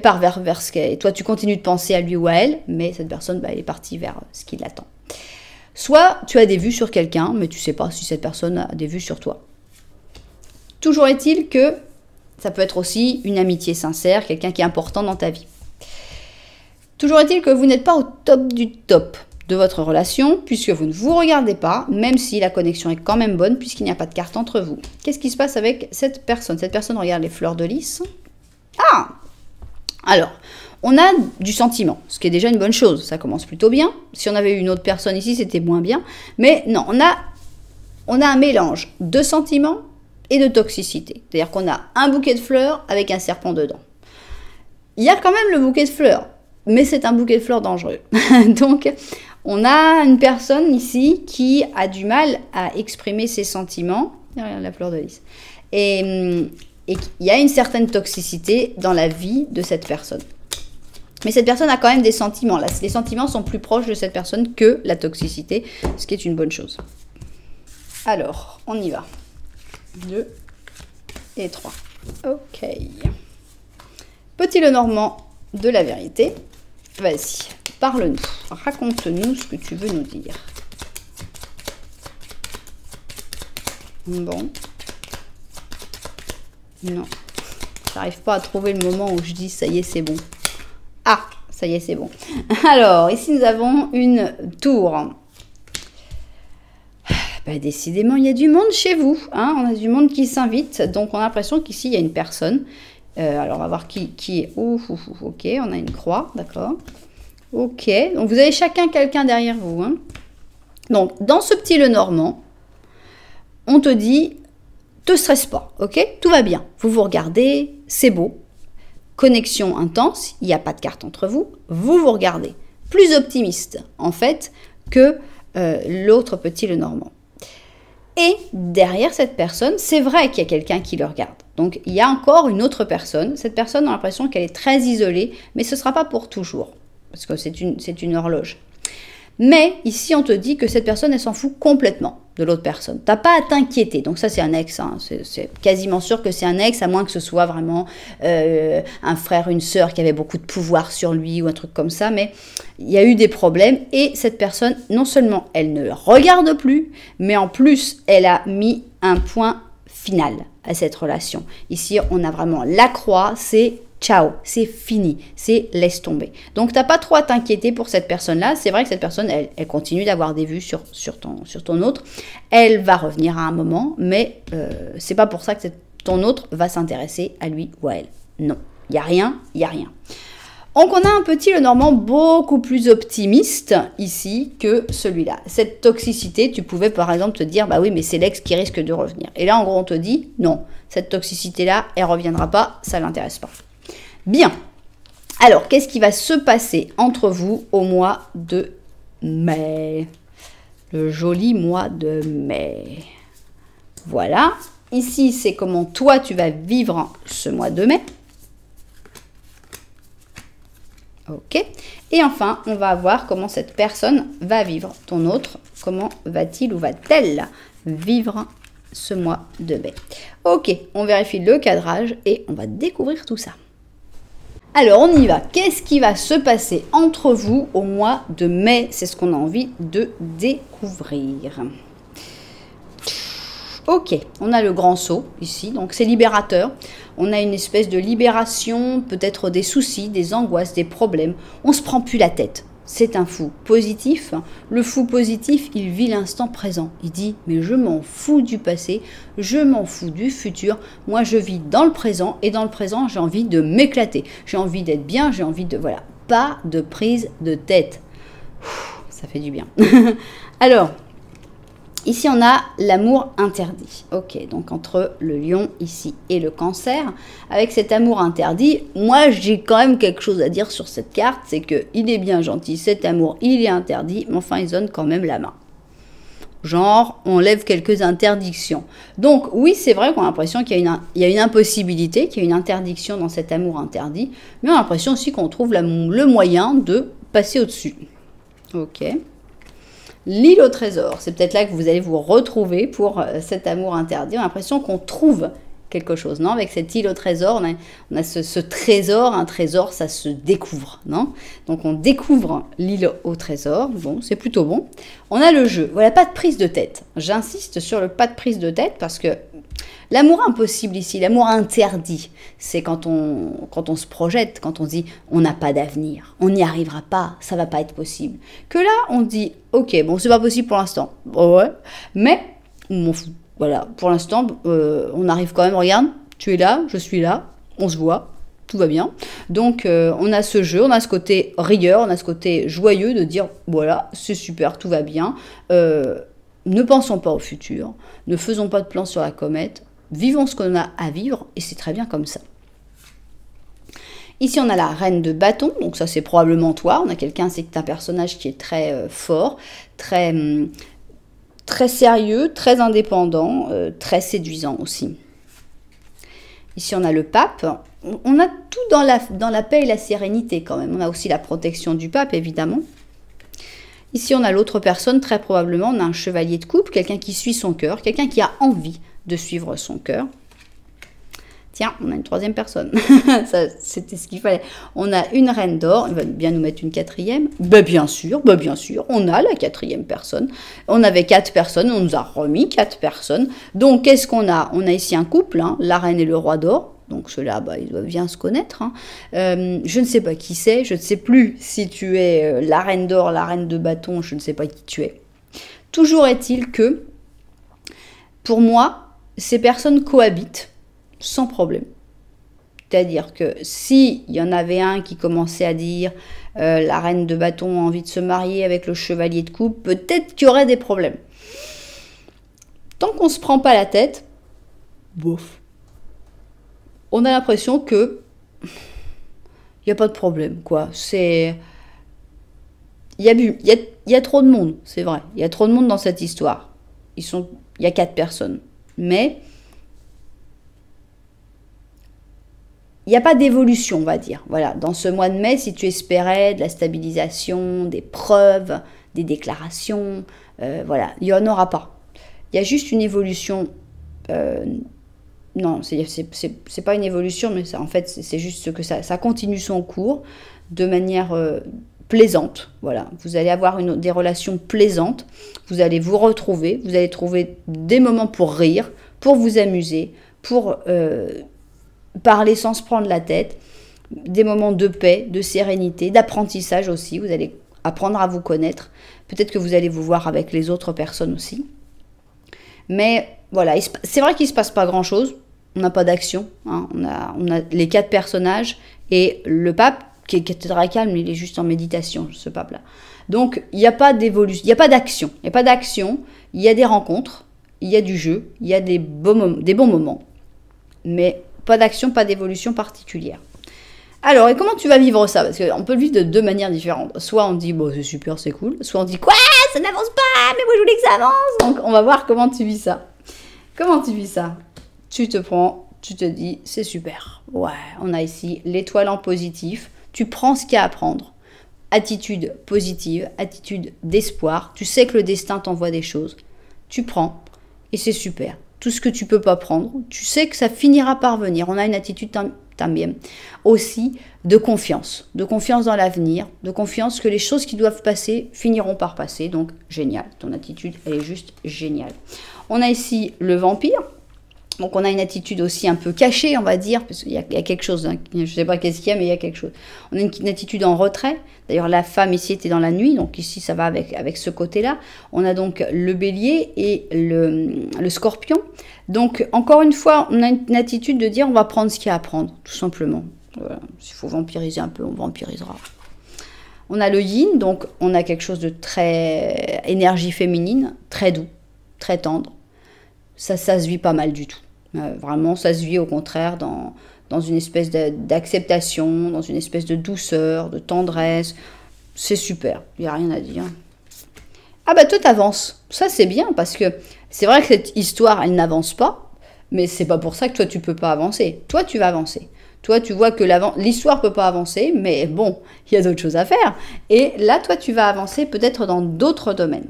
part vers ce qu'elle est. Toi tu continues de penser à lui ou à elle, mais cette personne elle est partie vers ce qui l'attend. Soit tu as des vues sur quelqu'un, mais tu ne sais pas si cette personne a des vues sur toi. Toujours est-il que ça peut être aussi une amitié sincère, quelqu'un qui est important dans ta vie. Toujours est-il que vous n'êtes pas au top du top de votre relation, puisque vous ne vous regardez pas, même si la connexion est quand même bonne, puisqu'il n'y a pas de carte entre vous. Qu'est-ce qui se passe avec cette personne? Cette personne regarde les fleurs de lys. Ah! Alors, on a du sentiment, ce qui est déjà une bonne chose, ça commence plutôt bien. Si on avait eu une autre personne ici, c'était moins bien. Mais non, on a un mélange de sentiments et de toxicité. C'est-à-dire qu'on a un bouquet de fleurs avec un serpent dedans. Il y a quand même le bouquet de fleurs, mais c'est un bouquet de fleurs dangereux. Donc, on a une personne ici qui a du mal à exprimer ses sentiments. Regarde la fleur de lys. Et il y a une certaine toxicité dans la vie de cette personne. Mais cette personne a quand même des sentiments. Là, les sentiments sont plus proches de cette personne que la toxicité, ce qui est une bonne chose. Alors, on y va. 2 et 3. Ok. Petit Lenormand de la vérité. Vas-y, parle-nous. Raconte-nous ce que tu veux nous dire. Bon. Non. J'arrive pas à trouver le moment où je dis ça y est, c'est bon. Ah, ça y est, c'est bon. Alors, ici, nous avons une tour. Décidément, il y a du monde chez vous. On a du monde qui s'invite. Donc, on a l'impression qu'ici, il y a une personne. Alors, on va voir qui est. Ok, on a une croix, d'accord. Ok, donc vous avez chacun quelqu'un derrière vous. Donc, dans ce petit Lenormand, on te dit, te stresse pas, ok? Tout va bien. Vous vous regardez, c'est beau. Connexion intense, il n'y a pas de carte entre vous. Vous vous regardez. Plus optimiste, en fait, que l'autre petit Lenormand. Et derrière cette personne, c'est vrai qu'il y a quelqu'un qui le regarde. Donc il y a encore une autre personne. Cette personne a l'impression qu'elle est très isolée, mais ce ne sera pas pour toujours, parce que c'est une horloge. Mais ici, on te dit que cette personne, elle s'en fout complètement de l'autre personne. Tu n'as pas à t'inquiéter. Donc ça, c'est un ex. Hein. C'est quasiment sûr que c'est un ex, à moins que ce soit vraiment un frère, une sœur qui avait beaucoup de pouvoir sur lui ou un truc comme ça. Mais il y a eu des problèmes. Et cette personne, non seulement elle ne le regarde plus, mais en plus, elle a mis un point final à cette relation. Ici, on a vraiment la croix, c'est ciao, c'est fini, c'est laisse tomber. Donc, tu n'as pas trop à t'inquiéter pour cette personne-là. C'est vrai que cette personne, elle continue d'avoir des vues sur ton autre. Elle va revenir à un moment, mais c'est pas pour ça que ton autre va s'intéresser à lui ou à elle. Non, il n'y a rien, il n'y a rien. Donc, on a un petit Lenormand beaucoup plus optimiste ici que celui-là. Cette toxicité, tu pouvais par exemple te dire, bah oui, mais c'est l'ex qui risque de revenir. Et là, en gros, on te dit, non, cette toxicité-là, elle ne reviendra pas, ça ne l'intéresse pas. Bien. Alors, qu'est-ce qui va se passer entre vous au mois de mai? Le joli mois de mai. Voilà. Ici, c'est comment toi, tu vas vivre ce mois de mai. Ok. Et enfin, on va voir comment cette personne va vivre. Ton autre, comment va-t-il ou va-t-elle vivre ce mois de mai? Ok, on vérifie le cadrage et on va découvrir tout ça. Alors, on y va. Qu'est-ce qui va se passer entre vous au mois de mai? C'est ce qu'on a envie de découvrir. Ok, on a le grand saut ici, donc c'est libérateur. On a une espèce de libération, peut-être des soucis, des angoisses, des problèmes. On se prend plus la tête. C'est un fou positif. Le fou positif, il vit l'instant présent. Il dit, mais je m'en fous du passé, je m'en fous du futur. Moi, je vis dans le présent et dans le présent, j'ai envie de m'éclater. J'ai envie d'être bien, j'ai envie de... Voilà, pas de prise de tête. Ça fait du bien. Alors... ici, on a l'amour interdit. Ok, donc entre le lion ici et le cancer, avec cet amour interdit, moi, j'ai quand même quelque chose à dire sur cette carte, c'est qu'il est bien gentil, cet amour, il est interdit, mais enfin, il donne quand même la main. Genre, on lève quelques interdictions. Donc, oui, c'est vrai qu'on a l'impression qu'il y a une impossibilité, qu'il y a une interdiction dans cet amour interdit, mais on a l'impression aussi qu'on trouve le moyen de passer au-dessus. Ok. L'île au trésor, c'est peut-être là que vous allez vous retrouver pour cet amour interdit. On a l'impression qu'on trouve quelque chose, non? Avec cette île au trésor, on a ce trésor, un trésor, ça se découvre, non? Donc on découvre l'île au trésor, bon, c'est plutôt bon. On a le jeu, voilà, pas de prise de tête. J'insiste sur le pas de prise de tête parce que l'amour impossible ici, l'amour interdit, c'est quand on se projette, quand on dit on n'a pas d'avenir, on n'y arrivera pas, ça va pas être possible. Que là, on dit ok, bon, c'est pas possible pour l'instant, ouais, mais on m'en fout. Voilà, pour l'instant, on arrive quand même, regarde, tu es là, je suis là, on se voit, tout va bien. Donc, on a ce jeu, on a ce côté rieur, on a ce côté joyeux de dire, voilà, c'est super, tout va bien. Ne pensons pas au futur, ne faisons pas de plans sur la comète, vivons ce qu'on a à vivre, et c'est très bien comme ça. Ici, on a la reine de bâton, donc ça, c'est probablement toi. On a quelqu'un, c'est un personnage qui est très fort, très sérieux, très indépendant, très séduisant aussi. Ici, on a le pape. On a tout dans la paix et la sérénité quand même. On a aussi la protection du pape, évidemment. Ici, on a l'autre personne, très probablement. On a un chevalier de coupe, quelqu'un qui suit son cœur, quelqu'un qui a envie de suivre son cœur. Tiens, on a une troisième personne. C'était ce qu'il fallait. On a une reine d'or. Il va bien nous mettre une quatrième. Bien sûr, on a la quatrième personne. On avait 4 personnes, on nous a remis 4 personnes. Donc, qu'est-ce qu'on a? On a ici un couple, hein, la reine et le roi d'or. Donc, ceux-là, ils doivent bien se connaître. Hein. Je ne sais pas qui c'est. Je ne sais plus si tu es la reine d'or, la reine de bâton. Je ne sais pas qui tu es. Toujours est-il que, pour moi, ces personnes cohabitent sans problème. C'est-à-dire que s'il y en avait un qui commençait à dire la reine de bâton a envie de se marier avec le chevalier de coupe, peut-être qu'il y aurait des problèmes. Tant qu'on ne se prend pas la tête, bof. On a l'impression que il n'y a pas de problème, quoi. C'est... Il y a trop de monde, c'est vrai. Il y a trop de monde dans cette histoire. Ils sont il y a 4 personnes. Mais il n'y a pas d'évolution, on va dire. Voilà, dans ce mois de mai, si tu espérais de la stabilisation, des preuves, des déclarations, voilà, il n'y en aura pas. Il y a juste une évolution. Non, c'est pas une évolution, mais ça, en fait, c'est juste que ça continue son cours de manière plaisante. Voilà, vous allez avoir des relations plaisantes, vous allez vous retrouver, vous allez trouver des moments pour rire, pour vous amuser, pour parler sans se prendre la tête, des moments de paix, de sérénité, d'apprentissage aussi. Vous allez apprendre à vous connaître. Peut-être que vous allez vous voir avec les autres personnes aussi. Mais voilà, c'est vrai qu'il ne se passe pas grand-chose. On n'a pas d'action. Hein. On a les 4 personnages et le pape qui est très calme, il est juste en méditation, ce pape-là. Donc, il n'y a pas d'évolution, il n'y a pas d'action. Il n'y a pas d'action, il y a des rencontres, il y a du jeu, il y a des bons moments. Mais pas d'action, pas d'évolution particulière. Alors, et comment tu vas vivre ça? Parce qu'on peut le vivre de 2 manières différentes. Soit on dit, bon, c'est super, c'est cool. Soit on dit, quoi? Ça n'avance pas, mais moi je voulais que ça avance. Donc, on va voir comment tu vis ça. Comment tu vis ça? Tu te prends, tu te dis, c'est super. Ouais, on a ici l'étoile en positif. Tu prends ce qu'il y a à prendre. Attitude positive, attitude d'espoir. Tu sais que le destin t'envoie des choses. Tu prends et c'est super. Tout ce que tu peux pas prendre, tu sais que ça finira par venir. On a une attitude también aussi de confiance dans l'avenir, de confiance que les choses qui doivent passer finiront par passer. Donc génial, ton attitude elle est juste géniale. On a ici le vampire. Donc on a une attitude aussi un peu cachée, on va dire, parce qu'il y a quelque chose, hein, je ne sais pas qu'est-ce qu'il y a, mais il y a quelque chose. On a une attitude en retrait. D'ailleurs, la femme ici était dans la nuit, donc ici ça va avec ce côté-là. On a donc le bélier et le scorpion. Donc encore une fois, on a une attitude de dire on va prendre ce qu'il y a à prendre, tout simplement. Voilà. S'il faut vampiriser un peu, on vampirisera. On a le yin, donc on a quelque chose de très énergie féminine, très doux, très tendre. Ça se vit pas mal du tout. Vraiment, ça se vit au contraire dans une espèce d'acceptation, dans une espèce de douceur, de tendresse. C'est super, il n'y a rien à dire. Ah bah toi t'avances, ça c'est bien parce que c'est vrai que cette histoire elle n'avance pas, mais c'est pas pour ça que toi tu peux pas avancer. Toi tu vas avancer. Toi tu vois que l'histoire peut pas avancer, mais bon, il y a d'autres choses à faire. Et là toi tu vas avancer peut-être dans d'autres domaines.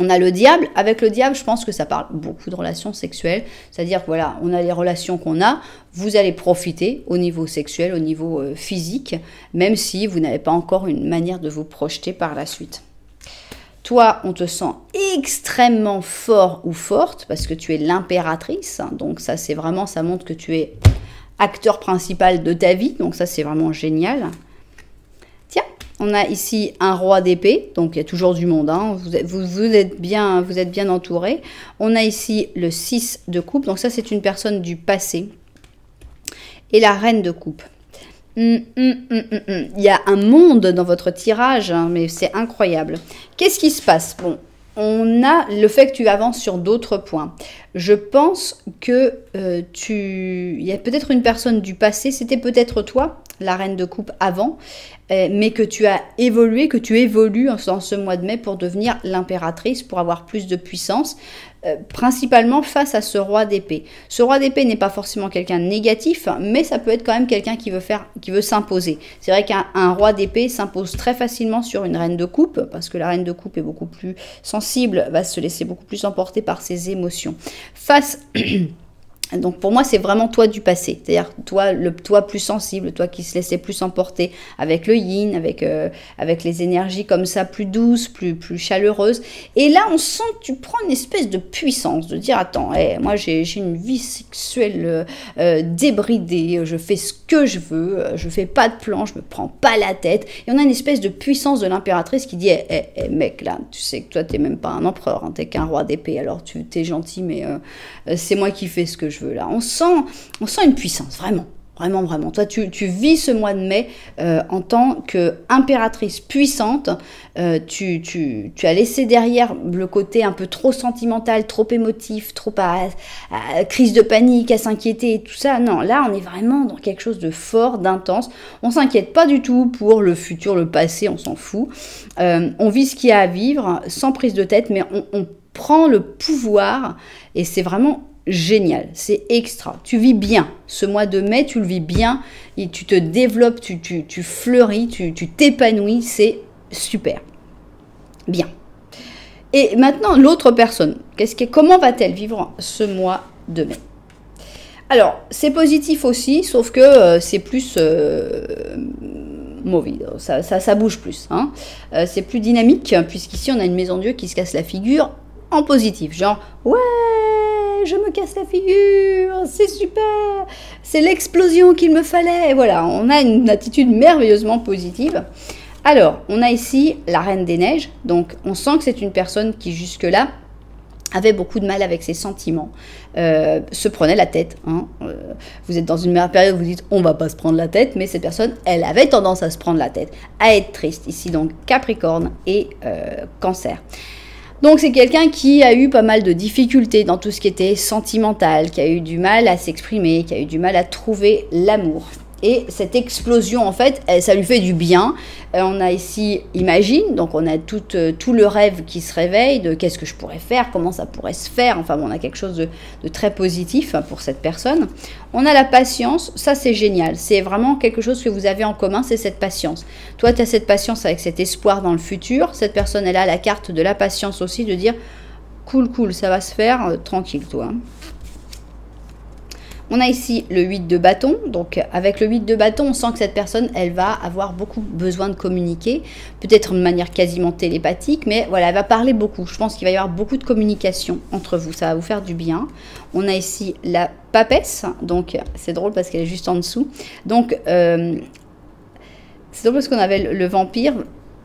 On a le diable. Avec le diable, je pense que ça parle beaucoup de relations sexuelles. C'est-à-dire que voilà, on a les relations qu'on a. Vous allez profiter au niveau sexuel, au niveau physique, même si vous n'avez pas encore une manière de vous projeter par la suite. Toi, on te sent extrêmement fort ou forte parce que tu es l'impératrice. Donc ça, c'est vraiment, ça montre que tu es acteur principal de ta vie. Donc ça, c'est vraiment génial. Tiens, on a ici un roi d'épée, donc il y a toujours du monde, hein. Vous êtes bien entouré. On a ici le 6 de coupe, donc ça c'est une personne du passé. Et la reine de coupe. Il y a un monde dans votre tirage, hein, mais c'est incroyable. Qu'est-ce qui se passe? Bon, on a le fait que tu avances sur d'autres points. Je pense que il y a peut-être une personne du passé, c'était peut-être toi, la reine de coupe avant, mais que tu as évolué, que tu évolues en ce mois de mai pour devenir l'impératrice, pour avoir plus de puissance, principalement face à ce roi d'épée. Ce roi d'épée n'est pas forcément quelqu'un de négatif, mais ça peut être quand même quelqu'un qui veut s'imposer. C'est vrai qu'un roi d'épée s'impose très facilement sur une reine de coupe, parce que la reine de coupe est beaucoup plus sensible, va se laisser beaucoup plus emporter par ses émotions. Donc pour moi, c'est vraiment toi du passé, c'est-à-dire toi plus sensible, toi qui se laissait plus emporter avec le yin, avec les énergies comme ça, plus douces, plus chaleureuses. Et là, on sent que tu prends une espèce de puissance, de dire, attends, moi j'ai une vie sexuelle débridée, je fais ce que je veux, je fais pas de plan, je me prends pas la tête. Et on a une espèce de puissance de l'impératrice qui dit, mec, là, tu sais que toi, t'es même pas un empereur, hein, t'es qu'un roi d'épée, alors t'es gentil, mais c'est moi qui fais ce que je veux. Là. On sent une puissance, vraiment. Toi, tu vis ce mois de mai en tant qu'impératrice puissante. Tu as laissé derrière le côté un peu trop sentimental, trop émotif, trop à crise de panique, à s'inquiéter et tout ça. Non, là, on est vraiment dans quelque chose de fort, d'intense. On s'inquiète pas du tout pour le futur, le passé, on s'en fout. On vit ce qu'il y a à vivre, sans prise de tête, mais prends le pouvoir et c'est vraiment génial, c'est extra. Tu vis bien. Ce mois de mai, tu le vis bien, et tu te développes, tu fleuris, tu t'épanouis, c'est super. Bien. Et maintenant, l'autre personne, comment va-t-elle vivre ce mois de mai? Alors, c'est positif aussi, sauf que c'est plus mauvais, ça bouge plus. Hein. C'est plus dynamique, puisqu'ici, on a une maison Dieu qui se casse la figure en positif. Genre, ouais, je me casse la figure, c'est super, c'est l'explosion qu'il me fallait. Et voilà, on a une attitude merveilleusement positive. Alors, on a ici la Reine des Neiges, donc on sent que c'est une personne qui jusque-là avait beaucoup de mal avec ses sentiments, se prenait la tête. Hein. Vous êtes dans une meilleure période, vous dites on va pas se prendre la tête, mais cette personne, elle avait tendance à se prendre la tête, à être triste. Ici donc Capricorne et Cancer. Donc c'est quelqu'un qui a eu pas mal de difficultés dans tout ce qui était sentimental, qui a eu du mal à s'exprimer, qui a eu du mal à trouver l'amour. Et cette explosion, en fait, ça lui fait du bien. On a ici Imagine, donc on a tout le rêve qui se réveille de qu'est-ce que je pourrais faire, comment ça pourrait se faire. Enfin, bon, on a quelque chose de très positif pour cette personne. On a la patience, ça c'est génial. C'est vraiment quelque chose que vous avez en commun, c'est cette patience. Toi, tu as cette patience avec cet espoir dans le futur. Cette personne, elle a la carte de la patience aussi, de dire cool, ça va se faire, tranquille, toi. On a ici le 8 de bâton, donc avec le 8 de bâton, on sent que cette personne, elle va avoir beaucoup besoin de communiquer, peut-être de manière quasiment télépathique, mais voilà, elle va parler beaucoup. Je pense qu'il va y avoir beaucoup de communication entre vous, ça va vous faire du bien. On a ici la papesse, donc c'est drôle parce qu'elle est juste en dessous. Donc, c'est drôle parce qu'on avait le vampire.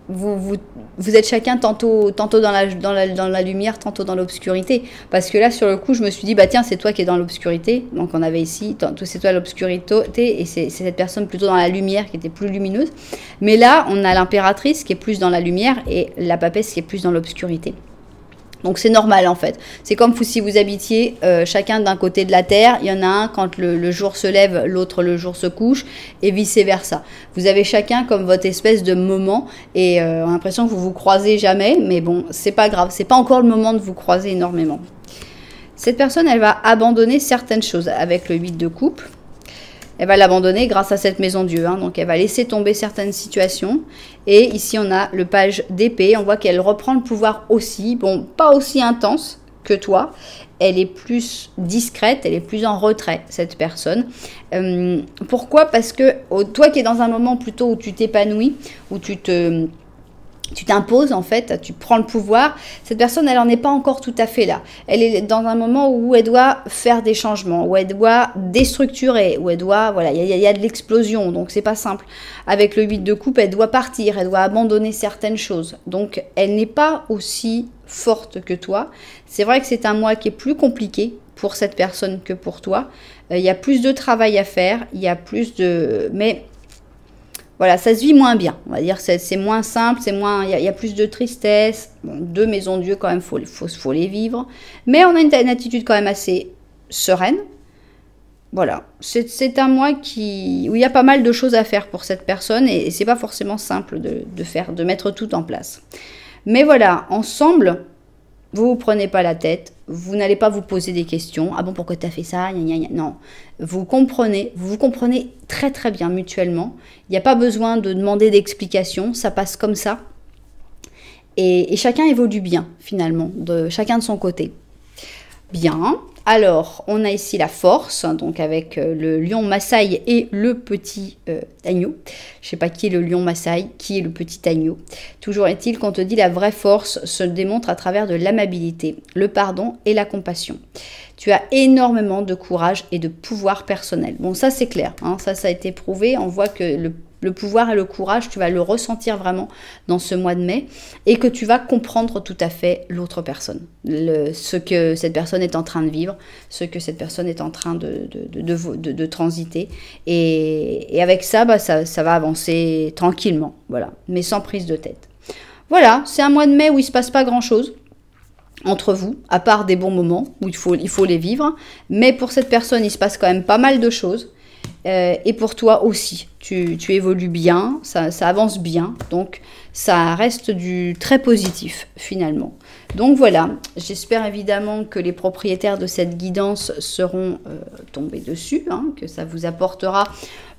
Vous êtes chacun tantôt dans la lumière, tantôt dans l'obscurité. Parce que là, sur le coup, je me suis dit, bah tiens, c'est toi qui es dans l'obscurité. Donc on avait ici, c'est toi l'obscurité, et c'est cette personne plutôt dans la lumière qui était plus lumineuse. Mais là, on a l'impératrice qui est plus dans la lumière et la papesse qui est plus dans l'obscurité. Donc c'est normal en fait. C'est comme si vous habitiez chacun d'un côté de la Terre. Il y en a un quand le jour se lève, l'autre le jour se couche et vice versa. Vous avez chacun comme votre espèce de moment et on a l'impression que vous vous croisez jamais. Mais bon, c'est pas grave. C'est pas encore le moment de vous croiser énormément. Cette personne, elle va abandonner certaines choses avec le 8 de coupe. Elle va l'abandonner grâce à cette maison Dieu. Hein. Donc, elle va laisser tomber certaines situations. Et ici, on a le page d'épée. On voit qu'elle reprend le pouvoir aussi. Bon, pas aussi intense que toi. Elle est plus discrète. Elle est plus en retrait, cette personne. Pourquoi? Parce que toi qui es dans un moment plutôt où tu t'épanouis, où tu t'imposes en fait, tu prends le pouvoir. Cette personne, elle n'en est pas encore tout à fait là. Elle est dans un moment où elle doit faire des changements, où elle doit déstructurer, où elle doit, voilà, il y a de l'explosion, donc c'est pas simple. Avec le 8 de coupe, elle doit partir, elle doit abandonner certaines choses. Donc elle n'est pas aussi forte que toi. C'est vrai que c'est un mois qui est plus compliqué pour cette personne que pour toi. Il y a plus de travail à faire, il y a plus de... Mais voilà, ça se vit moins bien. On va dire c'est moins simple, c'est moins, il y a plus de tristesse. Bon, 2 maisons Dieu quand même, faut les vivre. Mais on a une attitude quand même assez sereine. Voilà, c'est un mois où il y a pas mal de choses à faire pour cette personne et c'est pas forcément simple de mettre tout en place. Mais voilà, ensemble, vous vous prenez pas la tête, vous n'allez pas vous poser des questions. Ah bon, pourquoi tu as fait ça? Non, vous vous comprenez très très bien mutuellement. Il n'y a pas besoin de demander d'explications, ça passe comme ça. Et chacun évolue bien finalement, chacun de son côté. Bien. Alors, on a ici la force, donc avec le lion Maasai et le petit agneau. Je ne sais pas qui est le lion Maasai, qui est le petit agneau. Toujours est-il qu'on te dit la vraie force se démontre à travers de l'amabilité, le pardon et la compassion. Tu as énormément de courage et de pouvoir personnel. Bon, ça c'est clair, hein, ça a été prouvé. On voit que le pouvoir et le courage, tu vas le ressentir vraiment dans ce mois de mai et que tu vas comprendre tout à fait l'autre personne, ce que cette personne est en train de vivre, ce que cette personne est en train de transiter. Et avec ça, bah, ça va avancer tranquillement, voilà, mais sans prise de tête. Voilà, c'est un mois de mai où il ne se passe pas grand-chose entre vous, à part des bons moments où il faut les vivre. Mais pour cette personne, il se passe quand même pas mal de choses. et pour toi aussi. Tu évolues bien, ça avance bien, donc ça reste du très positif finalement. Donc voilà, j'espère évidemment que les propriétaires de cette guidance seront tombés dessus, hein, que ça vous apportera.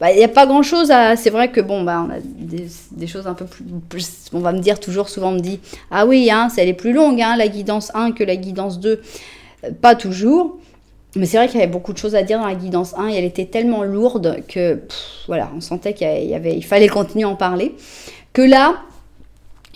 Il n'y a pas grand chose à. C'est vrai que bon, on a des choses un peu plus. On va me dire toujours, souvent on me dit, ah oui, hein, elle est plus longue, hein, la guidance 1 que la guidance 2. Pas toujours. Mais c'est vrai qu'il y avait beaucoup de choses à dire dans la guidance 1 et elle était tellement lourde que voilà, on sentait qu'il fallait continuer à en parler. Que là,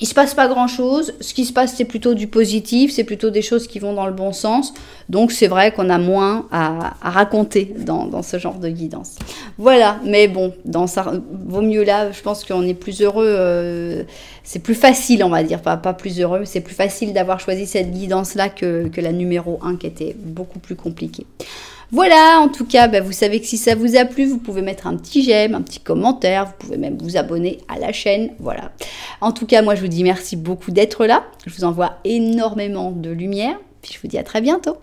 il se passe pas grand-chose. Ce qui se passe, c'est plutôt du positif, c'est plutôt des choses qui vont dans le bon sens. Donc c'est vrai qu'on a moins à raconter dans ce genre de guidance. Voilà, mais bon, vaut mieux là, je pense qu'on est plus heureux, c'est plus facile, on va dire, pas plus heureux, mais c'est plus facile d'avoir choisi cette guidance-là que la numéro 1 qui était beaucoup plus compliquée. Voilà, en tout cas, vous savez que si ça vous a plu, vous pouvez mettre un petit j'aime, un petit commentaire, vous pouvez même vous abonner à la chaîne, voilà. En tout cas, moi, je vous dis merci beaucoup d'être là. Je vous envoie énormément de lumière, puis je vous dis à très bientôt.